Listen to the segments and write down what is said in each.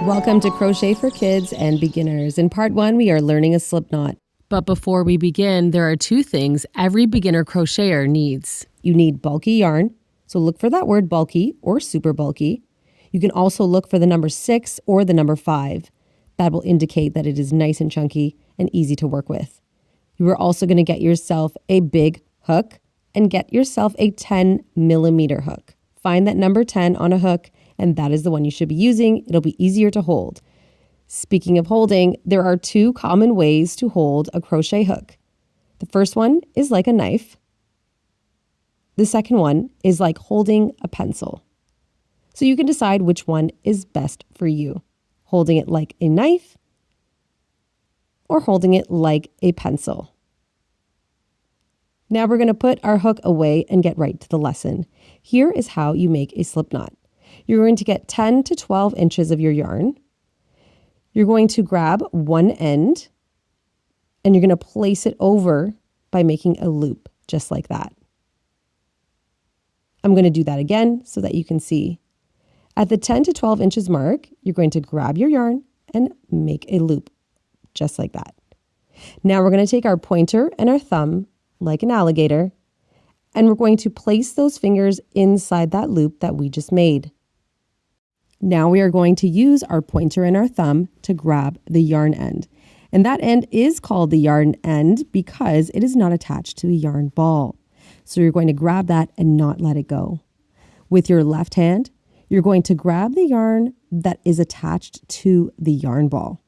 Welcome to Crochet for Kids and Beginners. In part 1, we are learning a slip knot. But before we begin, there are two things every beginner crocheter needs. You need bulky yarn, so look for that word bulky or super bulky. You can also look for the number 6 or the number 5. That will indicate that it is nice and chunky and easy to work with. You are also going to get yourself a big hook and get yourself a 10mm hook. Find that number 10 on a hook, and that is the one you should be using. It'll be easier to hold. Speaking of holding, there are 2 common ways to hold a crochet hook. The first one is like a knife. The second one is like holding a pencil. So you can decide which one is best for you. Holding it like a knife or holding it like a pencil. Now we're going to put our hook away and get right to the lesson. Here is how you make a slip knot. You're going to get 10 to 12 inches of your yarn. You're going to grab one end and you're going to place it over by making a loop, just like that. I'm going to do that again so that you can see. At the 10 to 12 inches mark, you're going to grab your yarn and make a loop, just like that. Now we're going to take our pointer and our thumb, like an alligator, and we're going to place those fingers inside that loop that we just made. Now we are going to use our pointer and our thumb to grab the yarn end. And that end is called the yarn end because it is not attached to a yarn ball. So you're going to grab that and not let it go. With your left hand, you're going to grab the yarn that is attached to the yarn ball.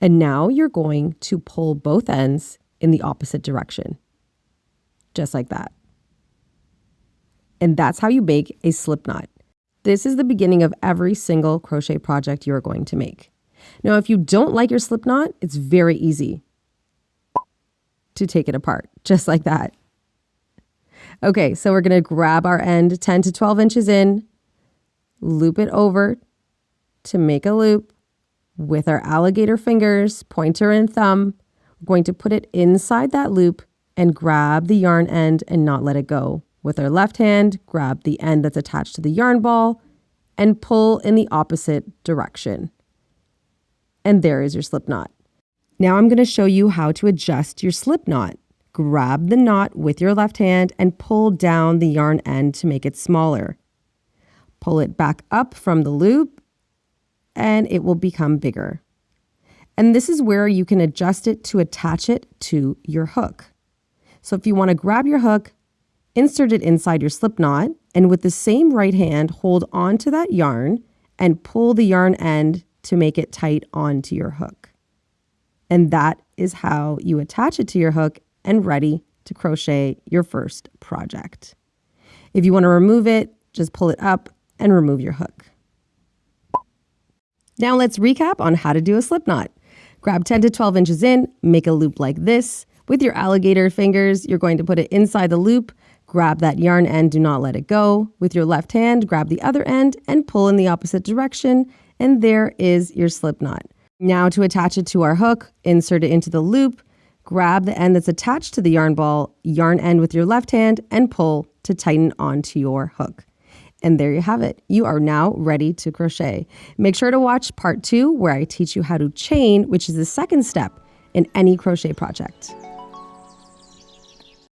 And now you're going to pull both ends in the opposite direction. Just like that. And that's how you make a slip knot. This is the beginning of every single crochet project you're going to make. Now, if you don't like your slip knot, it's very easy to take it apart, just like that. Okay, so we're going to grab our end 10 to 12 inches in, loop it over to make a loop with our alligator fingers, pointer and thumb. We're going to put it inside that loop and grab the yarn end and not let it go. With our left hand, grab the end that's attached to the yarn ball and pull in the opposite direction. And there is your slip knot. Now I'm going to show you how to adjust your slip knot. Grab the knot with your left hand and pull down the yarn end to make it smaller. Pull it back up from the loop and it will become bigger. And this is where you can adjust it to attach it to your hook. So if you want to grab your hook, insert it inside your slip knot, and with the same right hand, hold on to that yarn and pull the yarn end to make it tight onto your hook. And that is how you attach it to your hook and ready to crochet your first project. If you want to remove it, just pull it up and remove your hook. Now let's recap on how to do a slip knot. Grab 10 to 12 inches in, make a loop like this. With your alligator fingers, you're going to put it inside the loop, grab that yarn end, do not let it go. With your left hand, grab the other end and pull in the opposite direction, and there is your slip knot. Now to attach it to our hook, insert it into the loop, grab the end that's attached to the yarn ball, yarn end with your left hand, and pull to tighten onto your hook. And there you have it. You are now ready to crochet. Make sure to watch part 2 where I teach you how to chain, which is the second step in any crochet project.